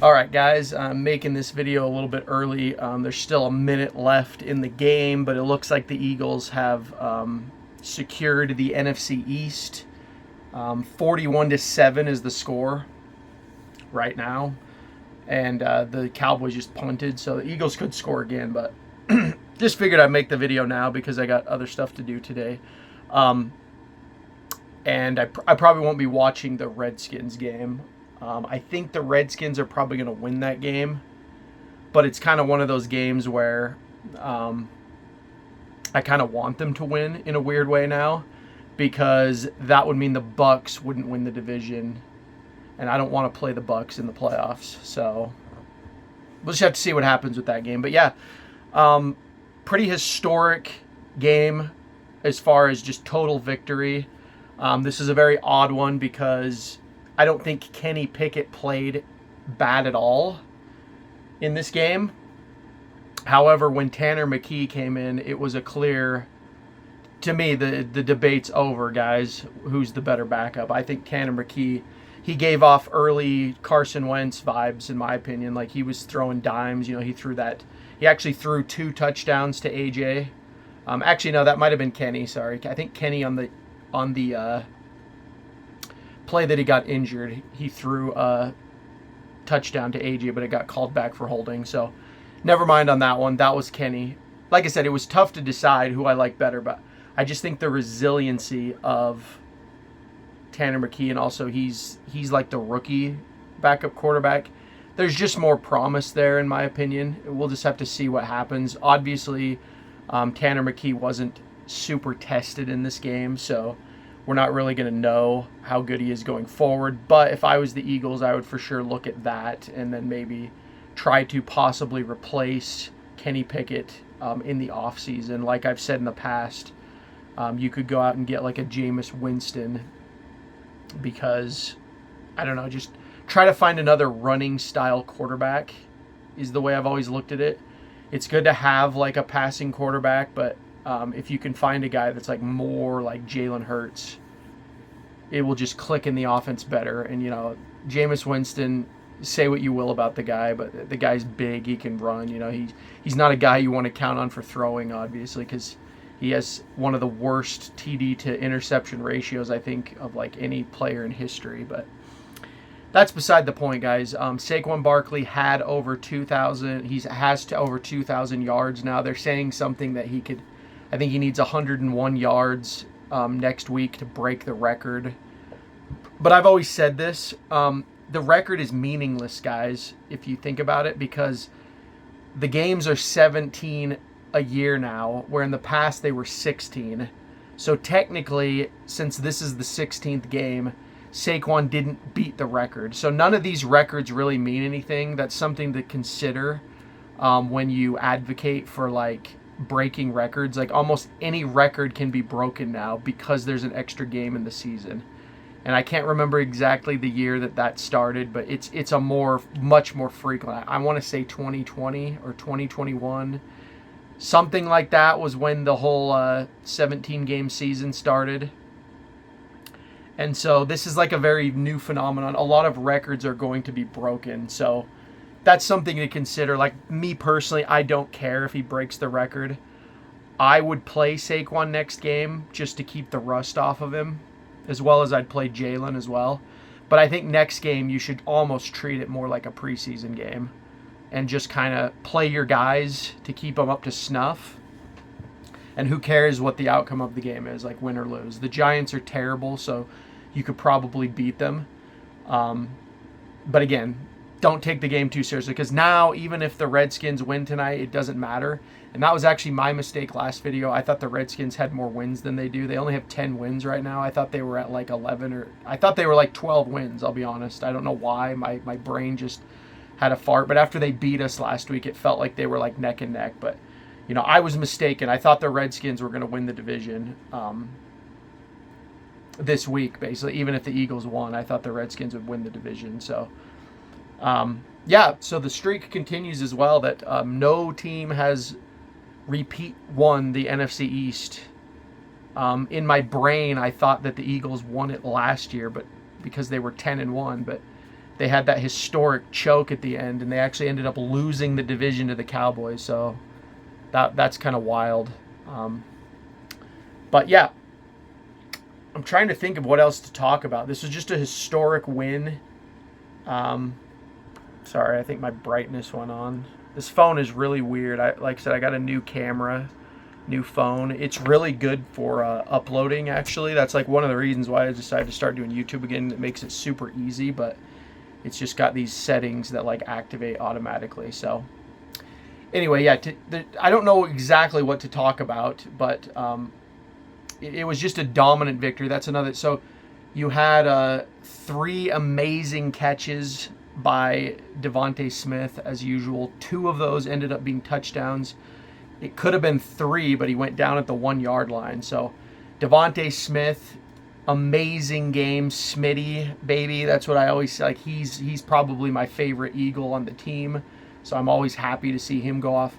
All right, guys, I'm making this video a little bit early. There's still a minute left in the game, but it looks like the Eagles have secured the NFC East. 41-7 is the score right now, and the Cowboys just punted, so the Eagles could score again, but just figured I'd make the video now because I got other stuff to do today. And I probably won't be watching the Redskins game. I think the Redskins are probably going to win that game, but it's kind of one of those games where I kind of want them to win in a weird way now, because that would mean the Bucs wouldn't win the division, and I don't want to play the Bucs in the playoffs. So we'll just have to see what happens with that game. But yeah, pretty historic game as far as just total victory. This is a very odd one because I don't think Kenny Pickett played bad at all in this game. However, when Tanner McKee came in, it was a clear, to me, the debate's over, guys. Who's the better backup? I think Tanner McKee, he gave off early Carson Wentz vibes, in my opinion. Like, he was throwing dimes. You know, he actually threw 2 touchdowns to AJ. Actually, no, that might have been Kenny, sorry. I think Kenny on the play that he got injured, he threw a touchdown to AJ, but it got called back for holding. So never mind on that one. That was Kenny. Like I said, it was tough to decide who I like better, but I just think the resiliency of Tanner McKee, and also he's like the rookie backup quarterback. There's just more promise there, in my opinion. We'll just have to see what happens. Obviously, Tanner McKee wasn't super tested in this game, so we're not really going to know how good he is going forward. But if I was the Eagles, I would for sure look at that and then maybe try to possibly replace Kenny Pickett in the offseason. Like I've said in the past, you could go out and get like a Jameis Winston, because, I don't know, just try to find another running style quarterback is the way I've always looked at it. It's good to have like a passing quarterback, but if you can find a guy that's like more like Jalen Hurts, it will just click in the offense better. And, you know, Jameis Winston, say what you will about the guy, but the guy's big, he can run. You know, he's not a guy you want to count on for throwing, obviously, because he has one of the worst TD to interception ratios, I think, of like any player in history. But that's beside the point, guys. Saquon Barkley had over 2,000. He has to over 2,000 yards now. They're saying something that he could, I think he needs 101 yards next week to break the record. But I've always said this. The record is meaningless, guys, if you think about it, because the games are 17 a year now, where in the past they were 16. So technically, since this is the 16th game, Saquon didn't beat the record. So none of these records really mean anything. That's something to consider when you advocate for, like, breaking records. Like, almost any record can be broken now because there's an extra game in the season. And I can't remember exactly the year that started, but it's a much more frequent. I want to say 2020 or 2021. Something like that was when the whole 17-game season started. And so this is like a very new phenomenon. A lot of records are going to be broken. So that's something to consider. Like, me personally, I don't care if he breaks the record. I would play Saquon next game just to keep the rust off of him, as well as I'd play Jalen as well. But I think next game you should almost treat it more like a preseason game and just kind of play your guys to keep them up to snuff. And who cares what the outcome of the game is, like win or lose. The Giants are terrible, so you could probably beat them. But again, don't take the game too seriously, because now, even if the Redskins win tonight, it doesn't matter. And that was actually my mistake last video. I thought the Redskins had more wins than they do. They only have 10 wins right now. I thought they were at like 11, or I thought they were like 12 wins, I'll be honest. I don't know why. My brain just had a fart. But after they beat us last week, it felt like they were like neck and neck. But, you know, I was mistaken. I thought the Redskins were going to win the division this week, basically. Even if the Eagles won, I thought the Redskins would win the division. So, yeah, so the streak continues as well, that no team has won the NFC East. In my brain, I thought that the Eagles won it last year, but because they were 10-1, but they had that historic choke at the end, and they actually ended up losing the division to the Cowboys. So that's kind of wild. But yeah, I'm trying to think of what else to talk about. This was just a historic win. Sorry, I think my brightness went on. This phone is really weird. Like I said, I got a new camera, new phone. It's really good for uploading, actually. That's like one of the reasons why I decided to start doing YouTube again. It makes it super easy, but it's just got these settings that like activate automatically. So anyway, yeah, I don't know exactly what to talk about, but it was just a dominant victory. That's another. So you had 3 amazing catches by Devonte Smith as usual. 2 of those ended up being touchdowns. It could have been 3, but he went down at the 1-yard line. So Devonte Smith, amazing game. Smitty, baby, that's what I always say. Like he's probably my favorite Eagle on the team. So I'm always happy to see him go off.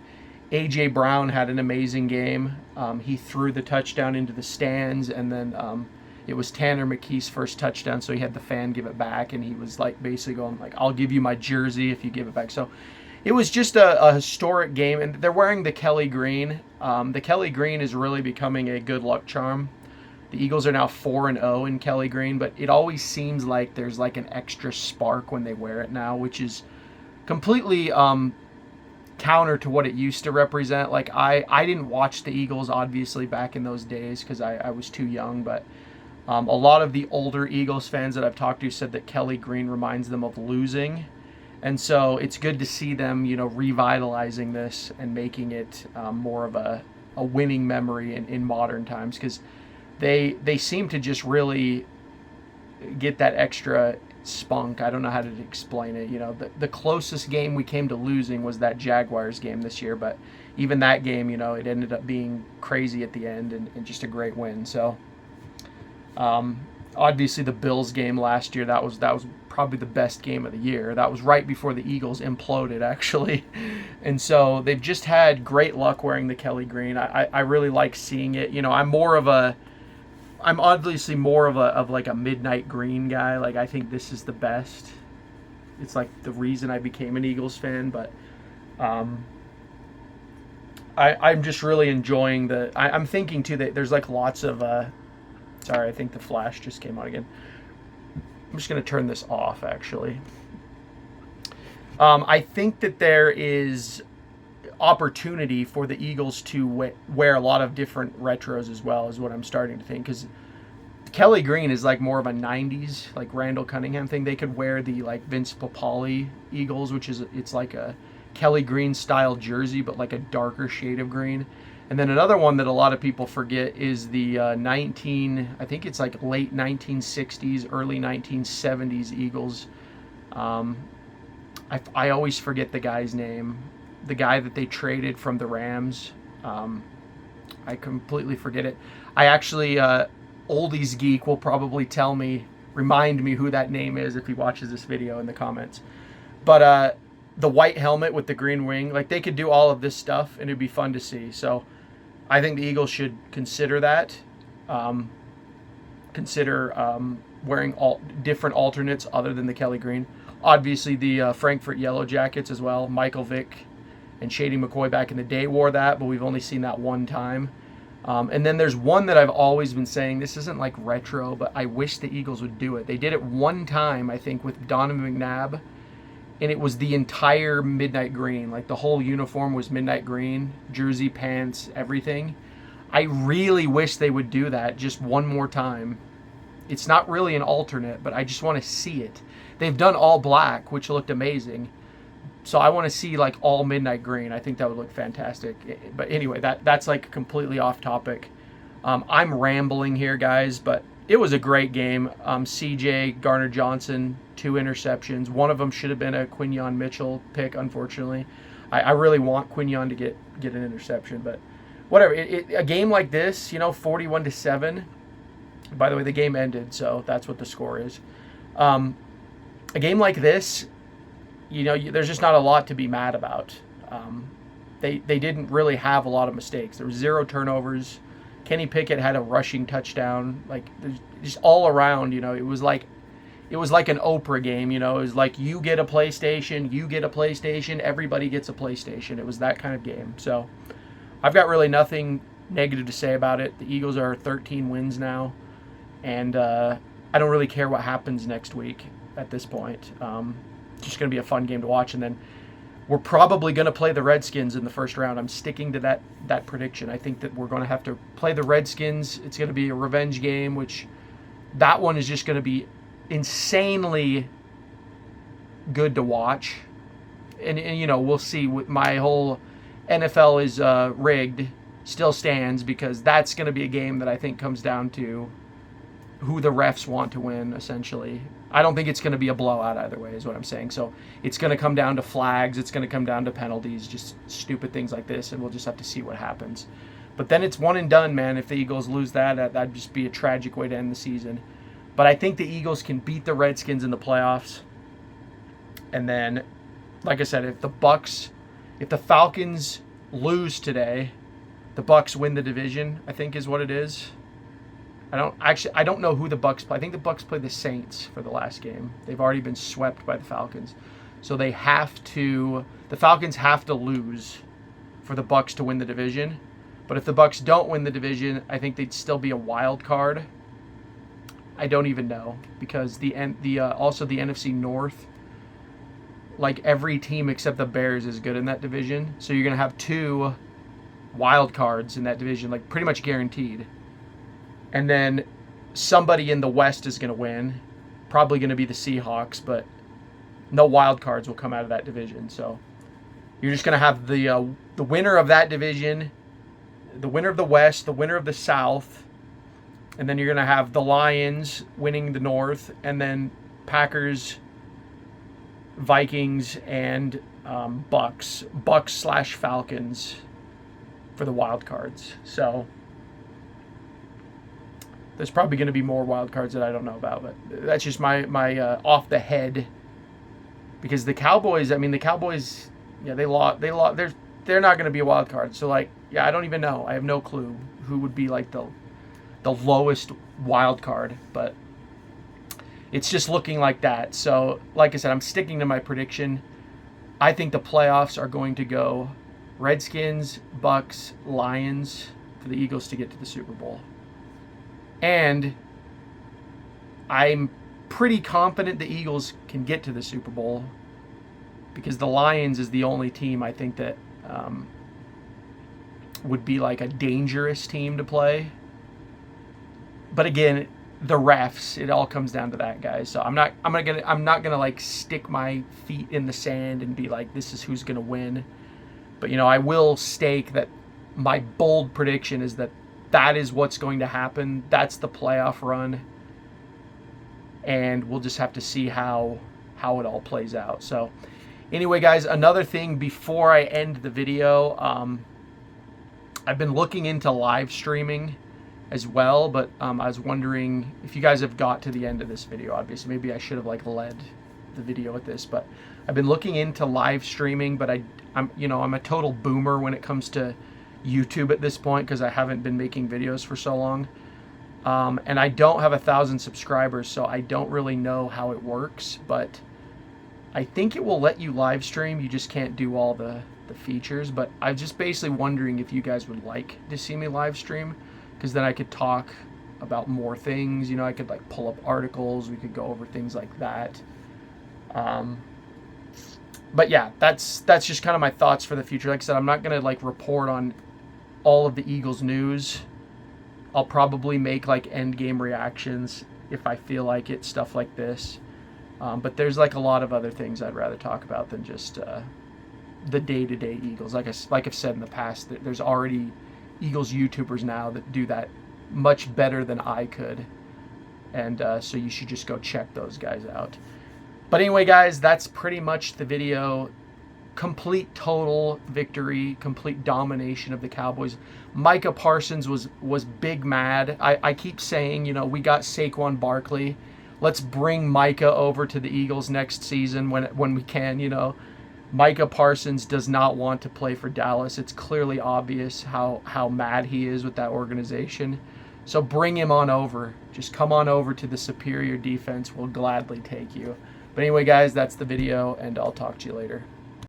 A.J. Brown had an amazing game. He threw the touchdown into the stands, and then it was Tanner McKee's first touchdown, so he had the fan give it back, and he was like basically going like, "I'll give you my jersey if you give it back." So it was just a historic game, and they're wearing the Kelly green. The Kelly green is really becoming a good luck charm. The Eagles are now 4-0 in Kelly green, but it always seems like there's like an extra spark when they wear it now, which is completely counter to what it used to represent. Like I didn't watch the Eagles obviously back in those days because I was too young, but a lot of the older Eagles fans that I've talked to said that Kelly green reminds them of losing. And so it's good to see them, revitalizing this and making it more of a winning memory in modern times, because they seem to just really get that extra spunk. I don't know how to explain it. The closest game we came to losing was that Jaguars game this year, but even that game, it ended up being crazy at the end and just a great win. So obviously the Bills game last year, that was probably the best game of the year. That was right before the Eagles imploded, actually. And so they've just had great luck wearing the Kelly green. I really like seeing it. I'm obviously more of like a midnight green guy. Like I think this is the best. It's like the reason I became an Eagles fan, but I'm just really enjoying I'm thinking too that there's like lots of sorry, I think the flash just came on again. I'm just going to turn this off, actually. I think that there is opportunity for the Eagles to wear a lot of different retros as well, is what I'm starting to think, because Kelly green is like more of a 90s, like Randall Cunningham thing. They could wear the like Vince Papale Eagles, it's like a Kelly green style jersey, but like a darker shade of green. And then another one that a lot of people forget is the I think it's like late 1960s, early 1970s Eagles. I always forget the guy's name. The guy that they traded from the Rams. I completely forget it. I actually, Oldies Geek will probably remind me who that name is if he watches this video in the comments. But the white helmet with the green wing, like they could do all of this stuff and it'd be fun to see. So I think the Eagles should consider that. Wearing different alternates other than the Kelly green. Obviously the Frankfurt Yellow Jackets as well. Michael Vick and Shady McCoy back in the day wore that, but we've only seen that one time. And then there's one that I've always been saying, this isn't like retro, but I wish the Eagles would do it. They did it one time, I think, with Donovan McNabb, and it was the entire midnight green. Like the whole uniform was midnight green, jersey, pants, everything. I really wish they would do that just one more time. It's not really an alternate, but I just want to see it. They've done all black, which looked amazing. So I want to see like all midnight green. I think that would look fantastic. But anyway, that's like completely off topic. I'm rambling here, guys, but it was a great game. CJ Garner-Johnson, 2 interceptions. One of them should have been a Quinyon Mitchell pick, unfortunately. I really want Quinyon to get an interception, but whatever. A game like this, 41-7. By the way, the game ended, so that's what the score is. A game like this, there's just not a lot to be mad about. They didn't really have a lot of mistakes. There were 0 turnovers. Kenny Pickett had a rushing touchdown. Like just all around, it it was like an Oprah game, you know. It was like you get a PlayStation, you get a PlayStation, everybody gets a PlayStation. It was that kind of game. So I've got really nothing negative to say about it. The Eagles are 13 wins now, and I don't really care what happens next week at this point. It's just going to be a fun game to watch, and then we're probably going to play the Redskins in the first round. I'm sticking to that prediction. I think that we're going to have to play the Redskins. It's going to be a revenge game, which that one is just going to be insanely good to watch. And you know, we'll see. My whole NFL is rigged still stands, because that's going to be a game that I think comes down to who the refs want to win, essentially. I don't think it's going to be a blowout either way, is what I'm saying. So it's going to come down to flags. It's going to come down to penalties, just stupid things like this, and we'll just have to see what happens. But then it's one and done, man. If the Eagles lose that'd just be a tragic way to end the season. But I think the Eagles can beat the Redskins in the playoffs. And then, like I said, if the Falcons lose today, the Bucs win the division, I think is what it is. I don't know who the Bucs play. I think the Bucs play the Saints for the last game. They've already been swept by the Falcons. So the Falcons have to lose for the Bucs to win the division. But if the Bucs don't win the division, I think they'd still be a wild card. I don't even know, because also the NFC North, like every team except the Bears is good in that division. So you're going to have 2 wild cards in that division, like pretty much guaranteed. And then somebody in the West is going to win, probably going to be the Seahawks, but no wild cards will come out of that division. So you're just going to have the winner of that division, the winner of the West, the winner of the South, and then you're going to have the Lions winning the North, and then Packers, Vikings, and Bucs/Falcons for the wild cards. So there's probably going to be more wild cards that I don't know about, but that's just my off the head. Because the Cowboys, yeah, they lost. They're not going to be a wild card. So I don't even know. I have no clue who would be like the lowest wild card, but it's just looking like that. So, like I said, I'm sticking to my prediction. I think the playoffs are going to go Redskins, Bucs, Lions, for the Eagles to get to the Super Bowl. And I'm pretty confident the Eagles can get to the Super Bowl, because the Lions is the only team I think that would be like a dangerous team to play. But again, the refs, it all comes down to that, guys. So I'm not gonna like stick my feet in the sand and be like, this is who's gonna win. But you know, I will stake that my bold prediction is that is what's going to happen. That's the playoff run, and we'll just have to see how it all plays out. So anyway, guys, another thing before I end the video, I've been looking into live streaming as well, but I was wondering if you guys have got to the end of this video. Obviously, maybe I should have like led the video with this, but I've been looking into live streaming, but I'm a total boomer when it comes to YouTube at this point, because I haven't been making videos for so long, and I don't have 1,000 subscribers, so I don't really know how it works. But I think it will let you live stream. You just can't do all the features. But I'm just basically wondering if you guys would like to see me live stream, because then I could talk about more things. You know, I could like pull up articles. We could go over things like that. But yeah, that's just kind of my thoughts for the future. Like I said, I'm not gonna like report on all of the Eagles news. I'll probably make like end game reactions if I feel like it, stuff like this. But there's like a lot of other things I'd rather talk about than just the day-to-day Eagles. Like I've said in the past, there's already Eagles YouTubers now that do that much better than I could, and so you should just go check those guys out. But anyway, guys, that's pretty much the video. Complete total victory, complete domination of the Cowboys. Micah Parsons was big mad. I keep saying, you know, we got Saquon Barkley. Let's bring Micah over to the Eagles next season when we can, you know. Micah Parsons does not want to play for Dallas. It's clearly obvious how mad he is with that organization. So bring him on over. Just come on over to the superior defense. We'll gladly take you. But anyway, guys, that's the video, and I'll talk to you later.